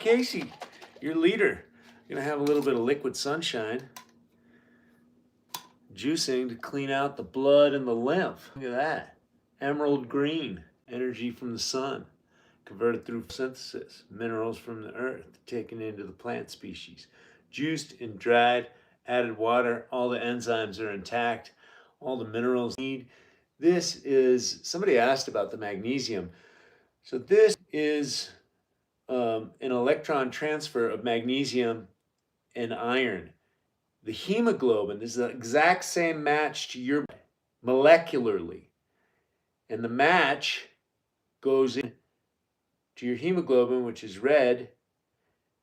Casey, your leader. Gonna have a little bit of liquid sunshine. Juicing to clean out the blood and the lymph. Look at that. Emerald green, energy from the sun, converted through synthesis, minerals from the earth, taken into the plant species. Juiced and dried, added water, all the enzymes are intact, all the minerals need. This is, somebody asked about the magnesium. So this is an electron transfer of magnesium and iron. The hemoglobin is the exact same match to your molecularly. And the match goes in to your hemoglobin, which is red,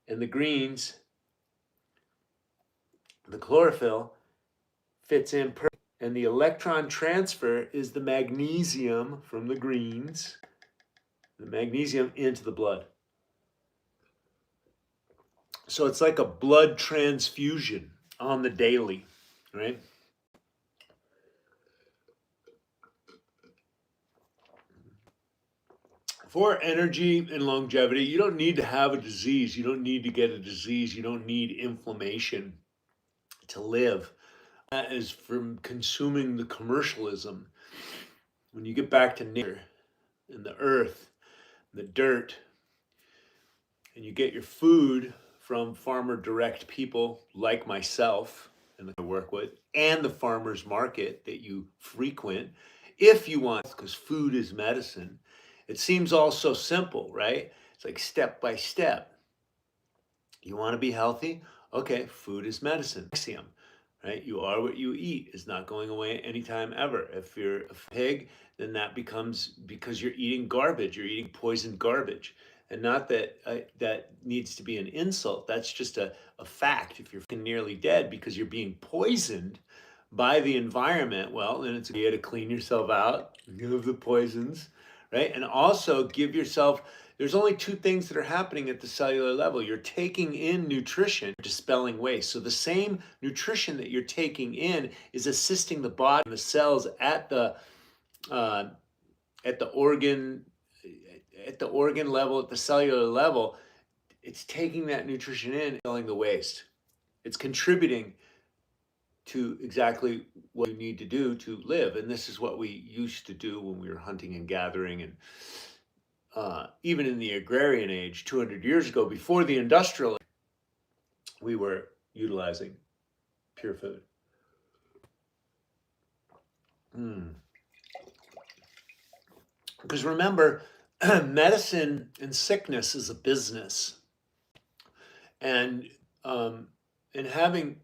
and the greens, the chlorophyll, fits in perfect. And the electron transfer is the magnesium from the greens, the magnesium into the blood. So it's like a blood transfusion on the daily, right? For energy and longevity, you don't need to have a disease. You don't need to get a disease. You don't need inflammation to live. That is from consuming the commercialism. When you get back to nature and the earth, and the dirt, and you get your food from farmer direct people like myself and that I work with, and the farmer's market that you frequent, if you want, because food is medicine. It seems all so simple, right? It's like step by step. You want to be healthy? Okay, food is medicine. Axiom, right? You are what you eat is not going away anytime ever. If you're a pig, then that becomes because you're eating garbage. You're eating poisoned garbage. And not that that needs to be an insult. That's just a fact. If you're nearly dead because you're being poisoned by the environment, well, then it's a way to clean yourself out, give the poisons, right? And also give yourself, there's only two things that are happening at the cellular level. You're taking in nutrition, dispelling waste. So the same nutrition that you're taking in is assisting the body and the cells at the organ level, at the cellular level. It's taking that nutrition in, expelling the waste. It's contributing to exactly what you need to do to live. And this is what we used to do when we were hunting and gathering, and even in the agrarian age 200 years ago, before the industrial, we were utilizing pure food. Because remember, medicine and sickness is a business. And having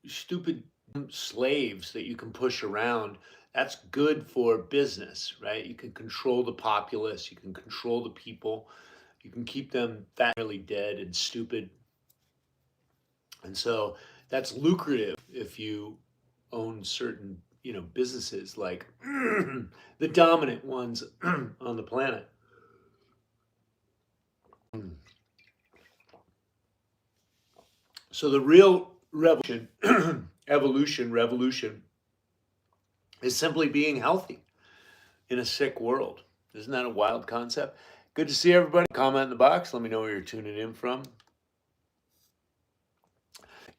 stupid slaves that you can push around, that's good for business, right? You can control the populace, you can control the people, you can keep them that really dead and stupid. And so that's lucrative if you own certain, businesses like the dominant ones on the planet. So the real revolution, revolution is simply being healthy in a sick world. Isn't that a wild concept? Good to see everybody. Comment in the box. Let me know where you're tuning in from.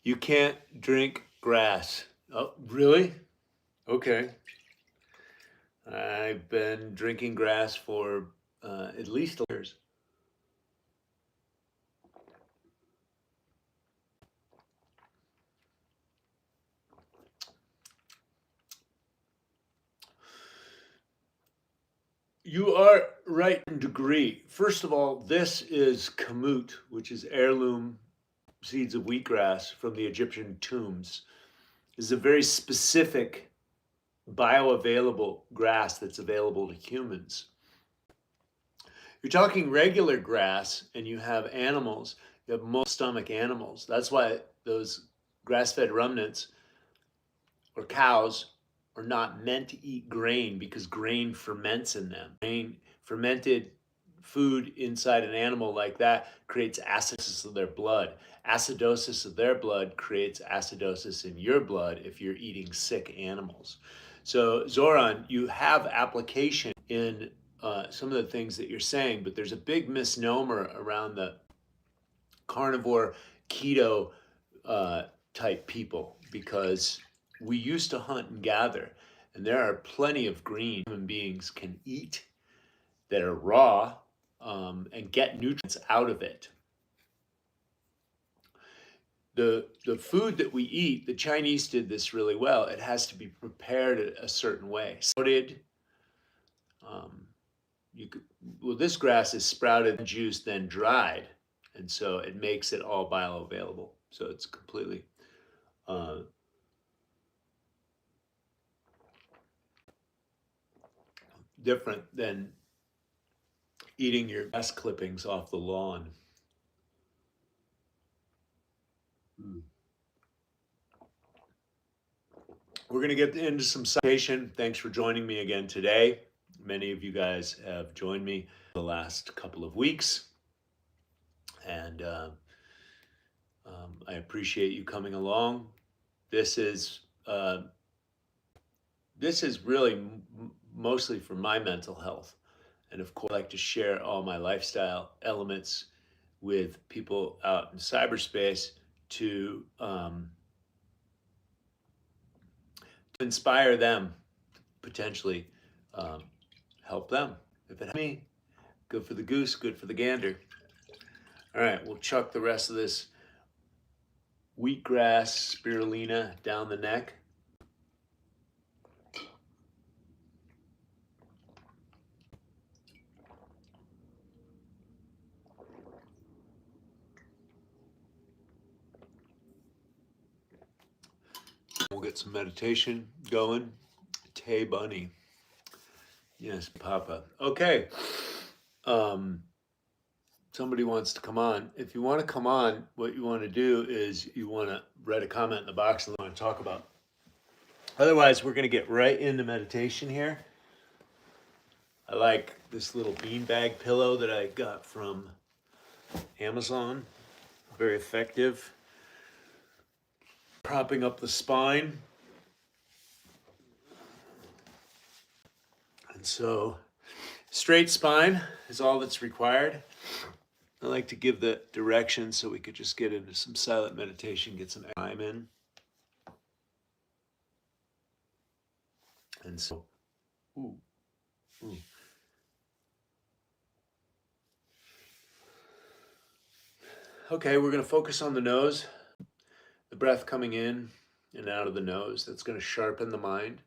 You can't drink grass. Oh, really? Okay. I've been drinking grass for at least years. You are right in degree. First of all, this is kamut, which is heirloom seeds of wheatgrass from the Egyptian tombs. This is a very specific bioavailable grass that's available to humans. You're talking regular grass and you have animals, you have most stomach animals. That's why those grass-fed ruminants or cows are not meant to eat grain, because grain ferments in them. Fermented food inside an animal like that creates acidosis of their blood. Acidosis of their blood creates acidosis in your blood if you're eating sick animals. So Zoran, you have application in some of the things that you're saying, but there's a big misnomer around carnivore, keto type people, because we used to hunt and gather, and there are plenty of green human beings can eat that are raw, and get nutrients out of it. The food that we eat, the Chinese did this really well. It has to be prepared a certain way. Sprouted, um, this grass is sprouted, juiced, then dried, and so it makes it all bioavailable. So it's completely uh, different than eating your grass clippings off the lawn. Mm. We're going to get into some citation. Thanks for joining me again today. Many of you guys have joined me the last couple of weeks, and I appreciate you coming along. This is really mostly for my mental health, and of course, I like to share all my lifestyle elements with people out in cyberspace to inspire them, potentially help them. If it helps me, good for the goose, good for the gander. All right, we'll chuck the rest of this wheatgrass spirulina down the neck. We'll get some meditation going. Tay Bunny. Yes, Papa. Okay. Somebody wants to come on. If you want to come on, what you want to do is you want to write a comment in the box that you want to talk about. Otherwise, we're going to get right into meditation here. I like this little beanbag pillow that I got from Amazon. Very effective. Propping up the spine. And so, straight spine is all that's required. I like to give the direction so we could just get into some silent meditation, get some time in. And so, ooh. Okay, we're going to focus on the nose, the breath coming in and out of the nose. That's going to sharpen the mind.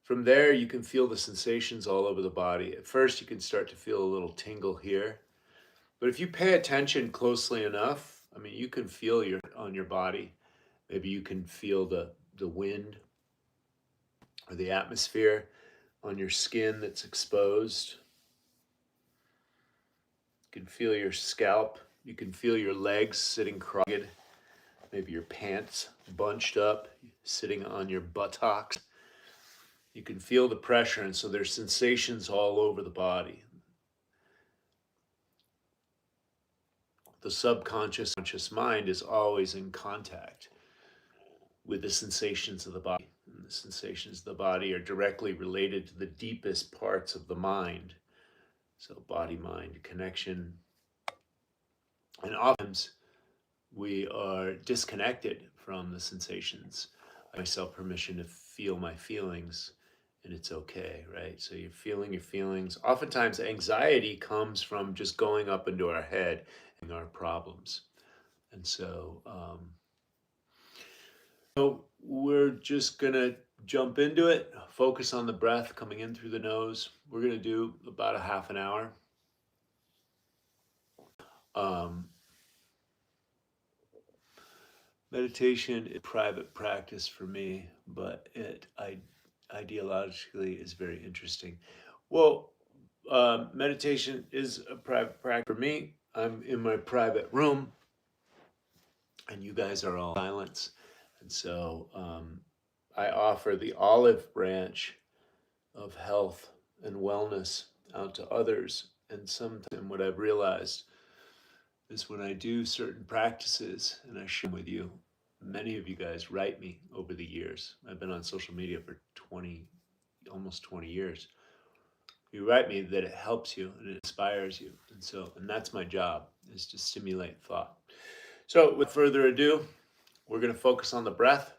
From there, you can feel the sensations all over the body. At first, you can start to feel a little tingle here. But if you pay attention closely enough, I mean, you can feel on your body. Maybe you can feel the wind or the atmosphere on your skin that's exposed. You can feel your scalp. You can feel your legs sitting crooked. Maybe your pants bunched up, sitting on your buttocks. You can feel the pressure, and so there's sensations all over the body. The subconscious conscious mind is always in contact with the sensations of the body. And the sensations of the body are directly related to the deepest parts of the mind. So body-mind connection. And oftentimes we are disconnected from the sensations. I give myself permission to feel my feelings, and it's okay, right? So you're feeling your feelings. Oftentimes anxiety comes from just going up into our head and our problems. And so, so we're just gonna jump into it, focus on the breath coming in through the nose. We're gonna do about a half an hour. Meditation is private practice for me, but it ideologically is very interesting. Well, meditation is a private practice for me. I'm in my private room, and you guys are all in silence. And so I offer the olive branch of health and wellness out to others. And sometimes what I've realized is when I do certain practices and I share them with you, many of you guys write me over the years. I've been on social media for almost 20 years. You write me that it helps you and it inspires you. And that's my job, is to stimulate thought. So, with further ado, we're going to focus on the breath.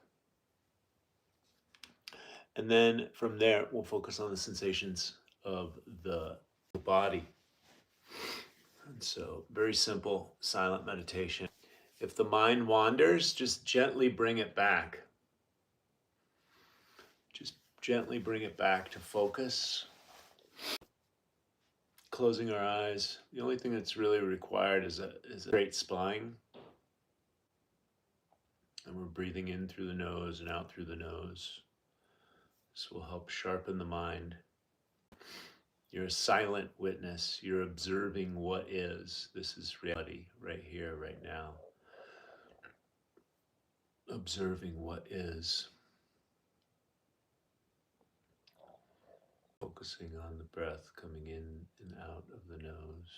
And then from there, we'll focus on the sensations of the body. And so, very simple, silent meditation. If the mind wanders, just gently bring it back. Just gently bring it back to focus. Closing our eyes. The only thing that's really required is a straight spine. And we're breathing in through the nose and out through the nose. This will help sharpen the mind. You're a silent witness. You're observing what is. This is reality right here, right now. Observing what is. Focusing on the breath coming in and out of the nose.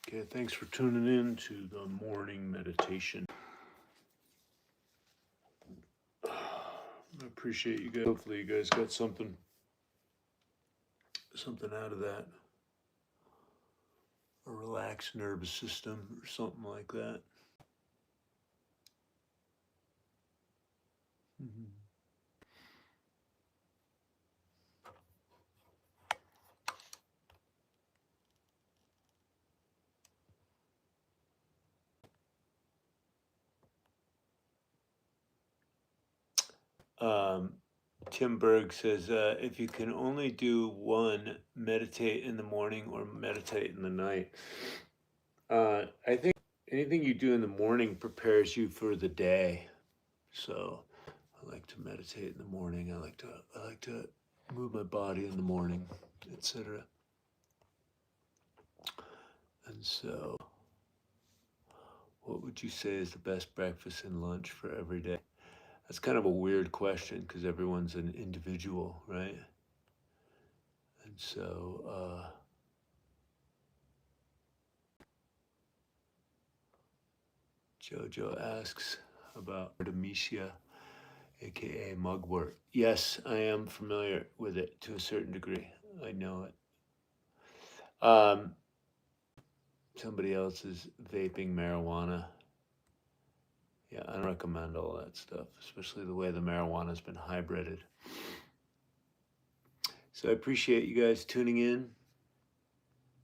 Okay, thanks for tuning in to the morning meditation. I appreciate you guys. Hopefully you guys got something out of that. A relaxed nervous system or something like that. Mm-hmm. Tim Berg says, if you can only do one, meditate in the morning or meditate in the night. I think anything you do in the morning prepares you for the day. So I like to meditate in the morning. I like to move my body in the morning, etc. And so, what would you say is the best breakfast and lunch for every day? That's kind of a weird question because everyone's an individual, right? And so, Jojo asks about Artemisia, aka mugwort. Yes, I am familiar with it to a certain degree. I know it. Somebody else is vaping marijuana. Yeah, I don't recommend all that stuff, especially the way the marijuana has been hybrided. So I appreciate you guys tuning in.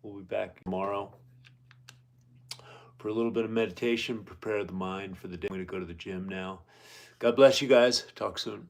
We'll be back tomorrow for a little bit of meditation, prepare the mind for the day. I'm going to go to the gym now. God bless you guys. Talk soon.